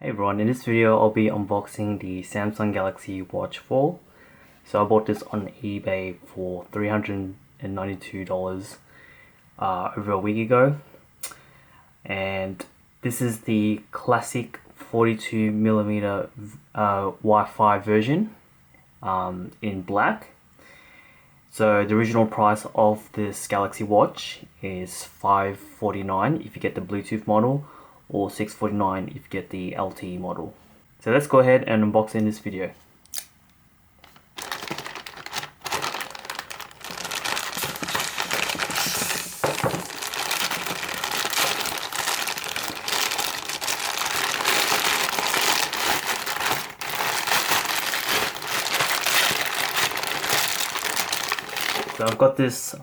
Hey everyone, in this video I'll be unboxing the Samsung Galaxy Watch 4. So I bought this on eBay for $392 over a week ago. And this is the classic 42mm Wi-Fi version in black. So the original price of this Galaxy Watch is $549 if you get the Bluetooth model, or $649 if you get the LTE model. So let's go ahead and unbox in this video. So I've got this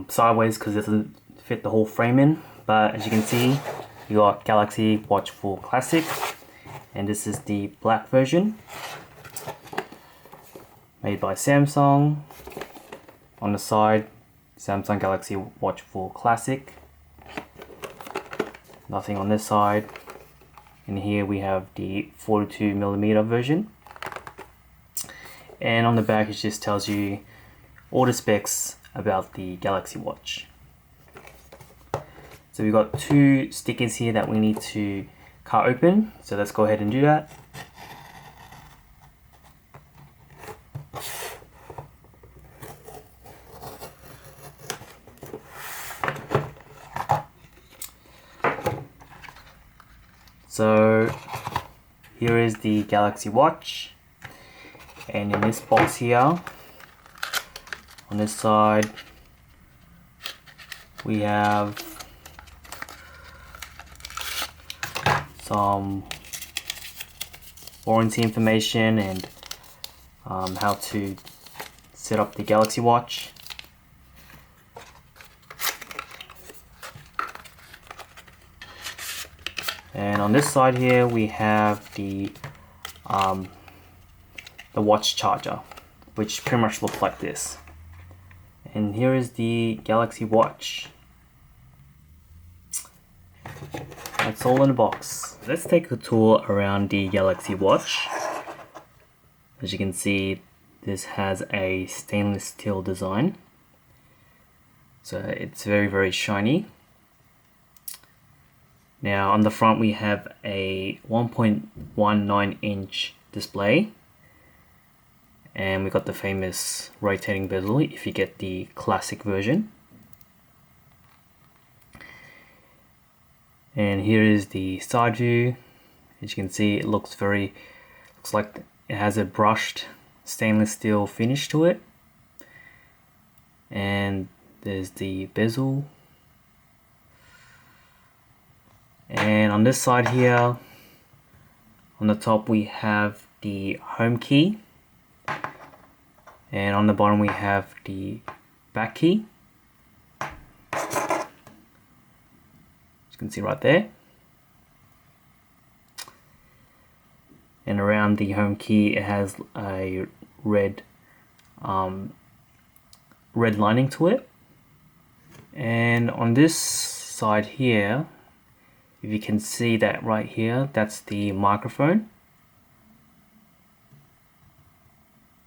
sideways because it doesn't fit the whole frame in, but as you can see, you got Galaxy Watch 4 Classic, and this is the black version, made by Samsung. On the side, Samsung Galaxy Watch 4 Classic. Nothing on this side. And here we have the 42mm version. And on the back it just tells you all the specs about the Galaxy Watch. So we've got two stickers here that we need to cut open. So let's go ahead and do that. So here is the Galaxy Watch, and in this box here, on this side, we have some warranty information and how to set up the Galaxy Watch. And on this side here we have the watch charger, which pretty much looks like this. And here is the Galaxy Watch. That's all in the box. Let's take a tour around the Galaxy Watch. As you can see, this has a stainless steel design. So it's very shiny. Now on the front we have a 1.19 inch display. And we got the famous rotating bezel if you get the classic version. And here is the side view. As you can see, it looks like it has a brushed stainless steel finish to it. And there's the bezel. And on this side here, on the top we have the home key. And on the bottom we have the back key. As you can see right there. And around the home key it has a red lining to it. And on this side here, if you can see that right here, that's the microphone.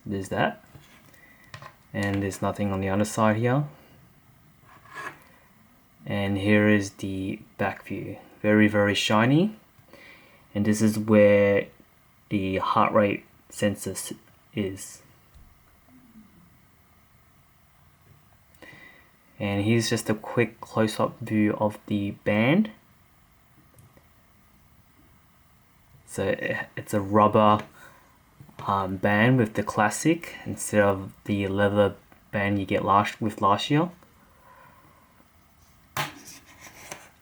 There's that. And there's nothing on the other side here. And here is the back view. Very shiny. And this is where the heart rate sensor is. And here's just a quick close-up view of the band. So it's a rubber band with the classic instead of the leather band you get last year.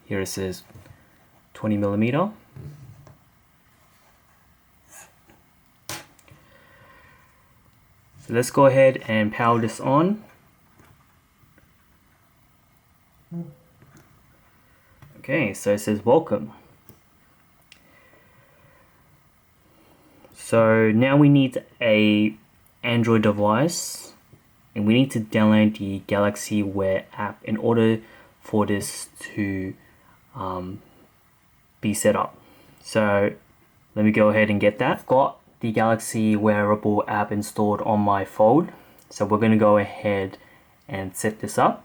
Here it says 20mm. So let's go ahead and power this on. Okay, so it says welcome. So now we need a Android device, and we need to download the Galaxy Wear app in order for this to be set up. So let me go ahead and get that. I've got the Galaxy wearable app installed on my phone, so we're going to go ahead and set this up.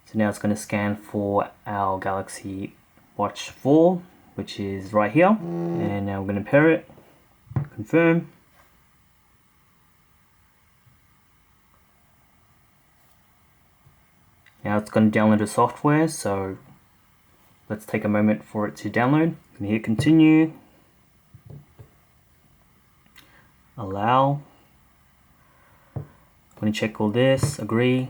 So now it's going to scan for our Galaxy Watch 4, which is right here, and now we're going to pair it, confirm. Now it's going to download the software, so let's take a moment for it to download. I'm going to hit continue, allow, I'm going to check all this, agree.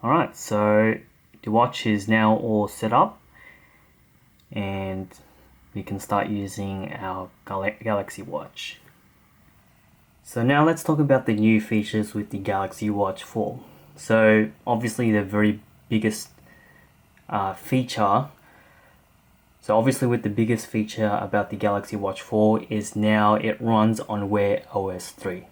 Alright, so the watch is now all set up and we can start using our Galaxy Watch. So now let's talk about the new features with the Galaxy Watch 4. So obviously the very biggest feature, with the biggest feature about the Galaxy Watch 4 is now it runs on Wear OS 3.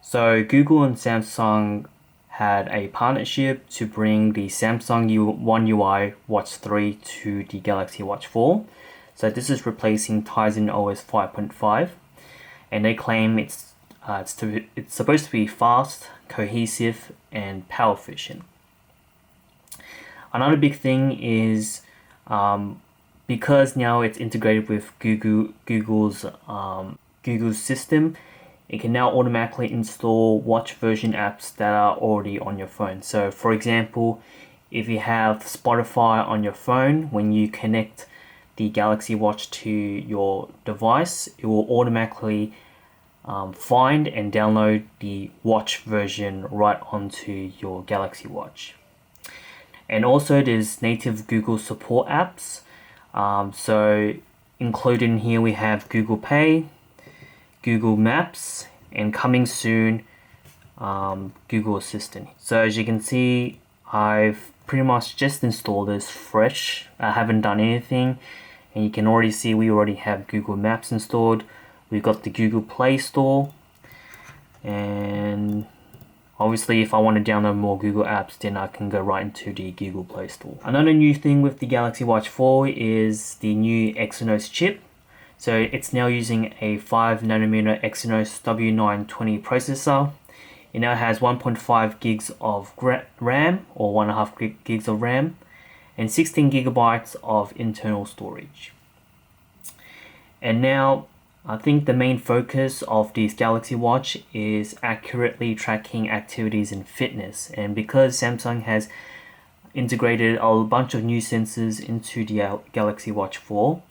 So Google and Samsung had a partnership to bring the Samsung One UI Watch 3 to the Galaxy Watch 4. So this is replacing Tizen OS 5.5. And they claim it's supposed to be fast, cohesive, and power efficient. Another big thing is because now it's integrated with Google's system, it can now automatically install watch version apps that are already on your phone. So for example, if you have Spotify on your phone, when you connect the Galaxy Watch to your device, it will automatically find and download the watch version right onto your Galaxy Watch. And also there's native Google support apps. So included in here we have Google Pay, Google Maps, and coming soon, Google Assistant. So as you can see, I've pretty much just installed this fresh. I haven't done anything. And you can already see we already have Google Maps installed. We've got the Google Play Store. And obviously if I want to download more Google apps, then I can go right into the Google Play Store. Another new thing with the Galaxy Watch 4 is the new Exynos chip. So it's now using a 5nm Exynos W920 processor. It now has 1.5 gigs of RAM, or 1.5 gigs of RAM, and 16 gigabytes of internal storage. And now I think the main focus of this Galaxy Watch is accurately tracking activities and fitness. And because Samsung has integrated a bunch of new sensors into the Galaxy Watch 4,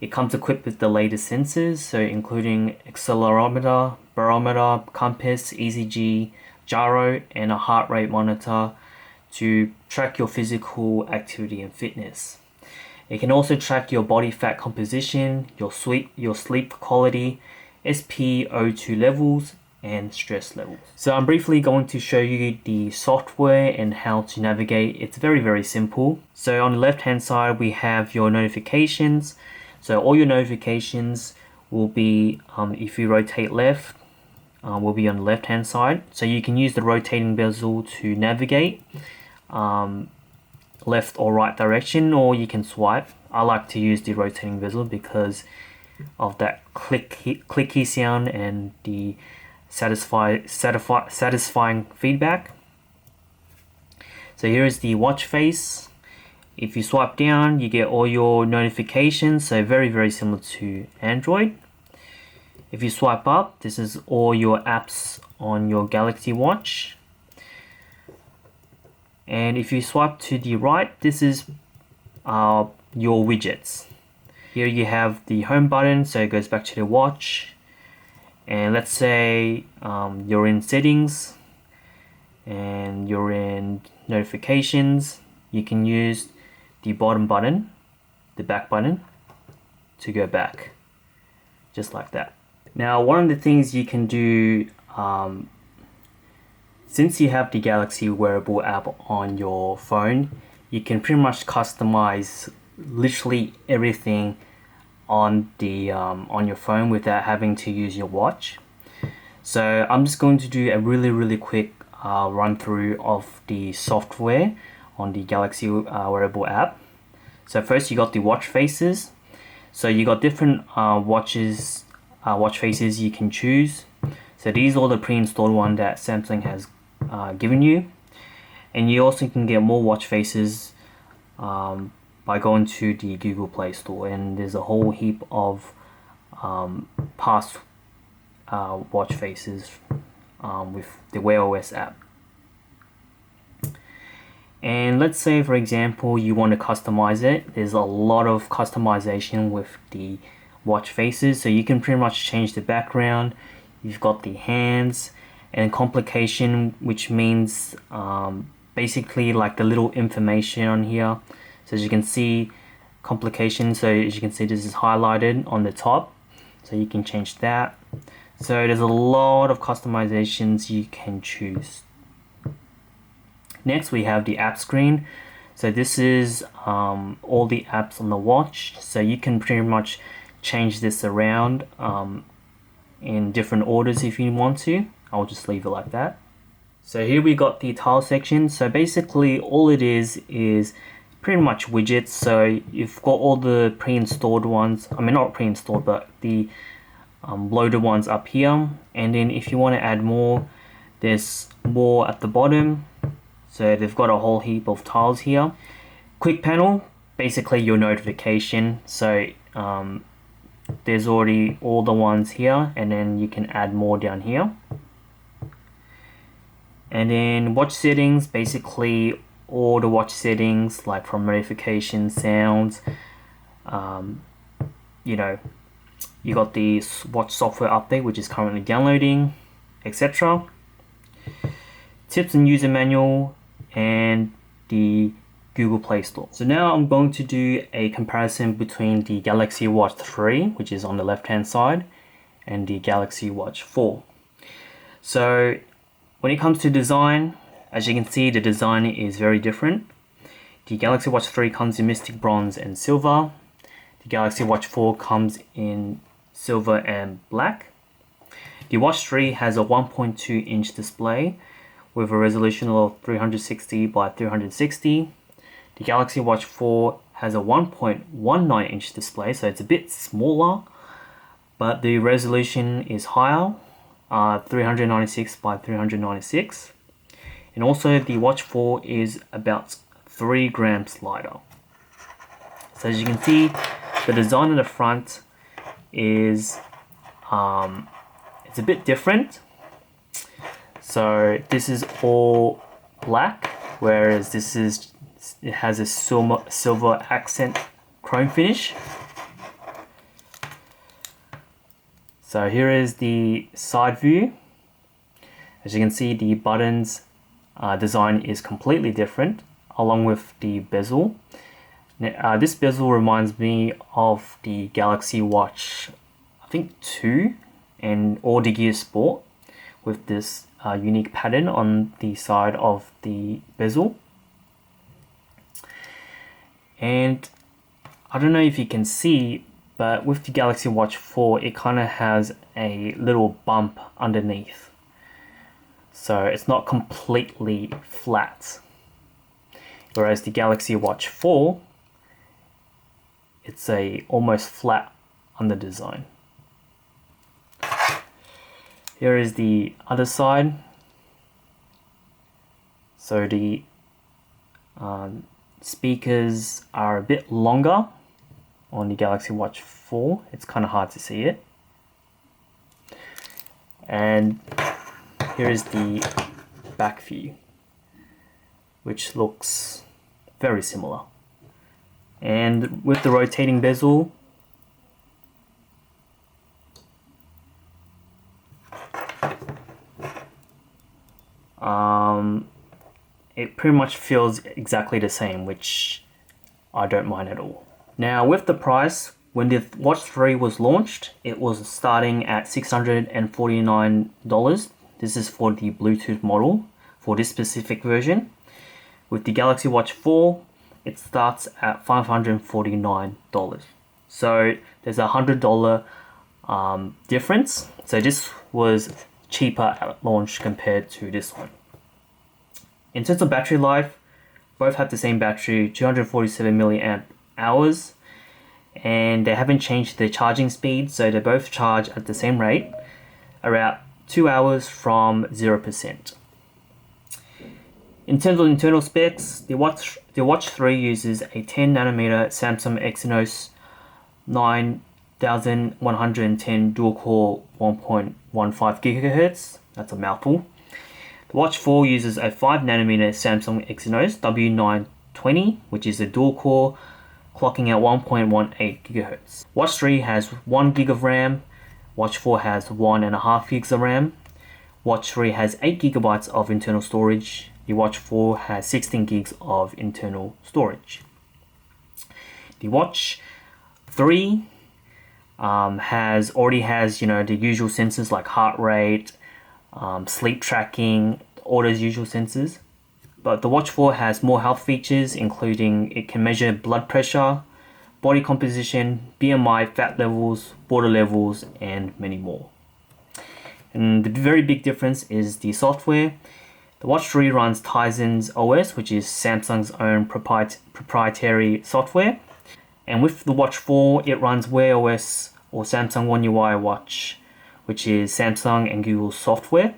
it comes equipped with the latest sensors, so including accelerometer, barometer, compass, ECG, gyro, and a heart rate monitor to track your physical activity and fitness. It can also track your body fat composition, your sleep quality, SpO2 levels, and stress levels. So I'm briefly going to show you the software and how to navigate. It's very simple. So on the left hand side we have your notifications. So all your notifications will be, if you rotate left, will be on the left hand side. So you can use the rotating bezel to navigate left or right direction, or you can swipe. I like to use the rotating bezel because of that clicky sound and the satisfying feedback. So here is the watch face. If you swipe down, you get all your notifications, so very similar to Android. If you swipe up, this is all your apps on your Galaxy Watch. And if you swipe to the right, this is your widgets. Here you have the home button, so it goes back to the watch. And let's say you're in settings and you're in notifications, you can use the bottom button, the back button, to go back, just like that. Now one of the things you can do, since you have the Galaxy wearable app on your phone, you can pretty much customize literally everything on the on your phone without having to use your watch. So I'm just going to do a really quick run through of the software on the Galaxy wearable app. So first you got the watch faces. So you got different watch faces you can choose. So these are the pre-installed one that Samsung has given you. And you also can get more watch faces by going to the Google Play Store, and there's a whole heap of past watch faces with the Wear OS app. And let's say, for example, you want to customize it. There's a lot of customization with the watch faces, so you can pretty much change the background. You've got the hands and complication, which means basically like the little information on here. So as you can see, complication, so as you can see, this is highlighted on the top, so you can change that. So there's a lot of customizations you can choose. Next we have the app screen. So this is all the apps on the watch, so you can pretty much change this around in different orders if you want to. I'll just leave it like that. So here we got the tile section. So basically all it is pretty much widgets. So you've got all the pre-installed ones, I mean not pre-installed, but the loaded ones up here. And then if you want to add more, there's more at the bottom. So they've got a whole heap of tiles here. Quick panel, basically your notification. So there's already all the ones here, and then you can add more down here. And then watch settings, basically all the watch settings, like from notifications, sounds, you know, you got the watch software update, which is currently downloading, etc. Tips and user manual, and the Google Play Store. So now I'm going to do a comparison between the Galaxy Watch 3, which is on the left hand side, and the Galaxy Watch 4. So when it comes to design, as you can see, the design is very different. The Galaxy Watch 3 comes in Mystic Bronze and Silver. The Galaxy Watch 4 comes in Silver and Black. The Watch 3 has a 1.2 inch display with a resolution of 360 by 360. The Galaxy Watch 4 has a 1.19 inch display, so it's a bit smaller, but the resolution is higher, 396 by 396. And also the Watch 4 is about 3 grams lighter. So as you can see, the design at the front is it's a bit different. So this is all black, whereas it has a silver accent chrome finish. So here is the side view. As you can see, the buttons design is completely different, along with the bezel. Now, this bezel reminds me of the Galaxy Watch, I think 2 and or the Gear Sport, with this unique pattern on the side of the bezel. And I don't know if you can see, but with the Galaxy Watch 4, it kind of has a little bump underneath. So it's not completely flat. Whereas the Galaxy Watch 4, it's a almost flat under design. Here is the other side. So the speakers are a bit longer on the Galaxy Watch 4. It's kind of hard to see it. And here is the back view, which looks very similar. And with the rotating bezel, it pretty much feels exactly the same, which I don't mind at all. Now with the price, when the Watch 3 was launched, it was starting at $649. This is for the Bluetooth model for this specific version. With the Galaxy Watch 4, it starts at $549. So there's a $100 difference. So this was cheaper at launch compared to this one. In terms of battery life, both have the same battery, 247 milliamp hours, and they haven't changed the charging speed, so they both charge at the same rate, around 2 hours from 0%. In terms of internal specs, the Watch 3 uses a 10nm Samsung Exynos 9110 dual-core 1.15 GHz. That's a mouthful. The Watch 4 uses a 5nm Samsung Exynos W920, which is a dual-core, clocking at 1.18 GHz. Watch 3 has 1 GB of RAM. Watch 4 has 1.5 GB of RAM. Watch 3 has 8 GB of internal storage. The Watch 4 has 16 GB of internal storage. The Watch 3 already has the usual sensors like heart rate, sleep tracking, all those usual sensors. But the Watch 4 has more health features, including it can measure blood pressure, body composition, BMI, fat levels, water levels, and many more. And the very big difference is the software. The Watch 3 runs Tizen's OS, which is Samsung's own proprietary software. And with the Watch 4, it runs Wear OS or Samsung One UI Watch, which is Samsung and Google's software.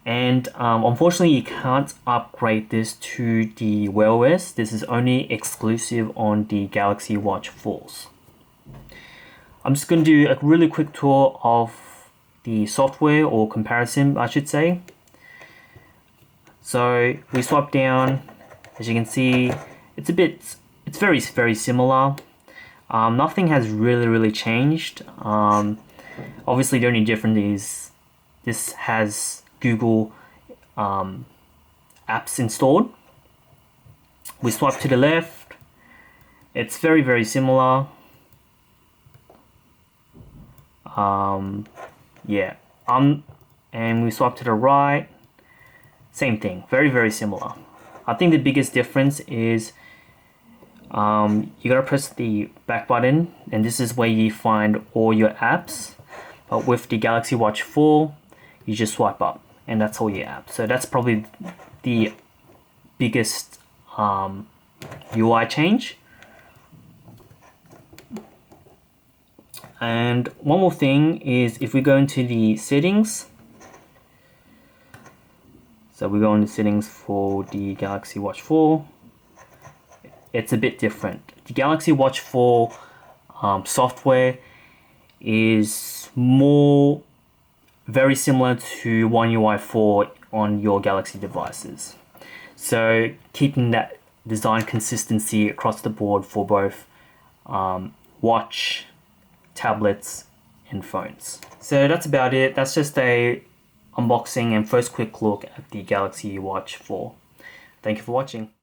And unfortunately, you can't upgrade this to the Wear OS. This is only exclusive on the Galaxy Watch 4s. I'm just going to do a really quick tour of the software, or comparison, I should say. So we swipe down, as you can see, it's very, very similar. Nothing has really changed. Obviously the only difference is this has Google apps installed. We swipe to the left, it's very similar. And we swipe to the right, same thing, very similar. I think the biggest difference is you gotta press the back button, and this is where you find all your apps. But with the Galaxy Watch 4, you just swipe up, and that's all your apps. So that's probably the biggest UI change. And one more thing is, if we go into the settings, so we go into settings for the Galaxy Watch 4, it's a bit different. The Galaxy Watch 4 software is very similar to One UI 4 on your Galaxy devices. So keeping that design consistency across the board for both watch, tablets, and phones. So that's about it. That's just a unboxing and first quick look at the Galaxy Watch 4. Thank you for watching.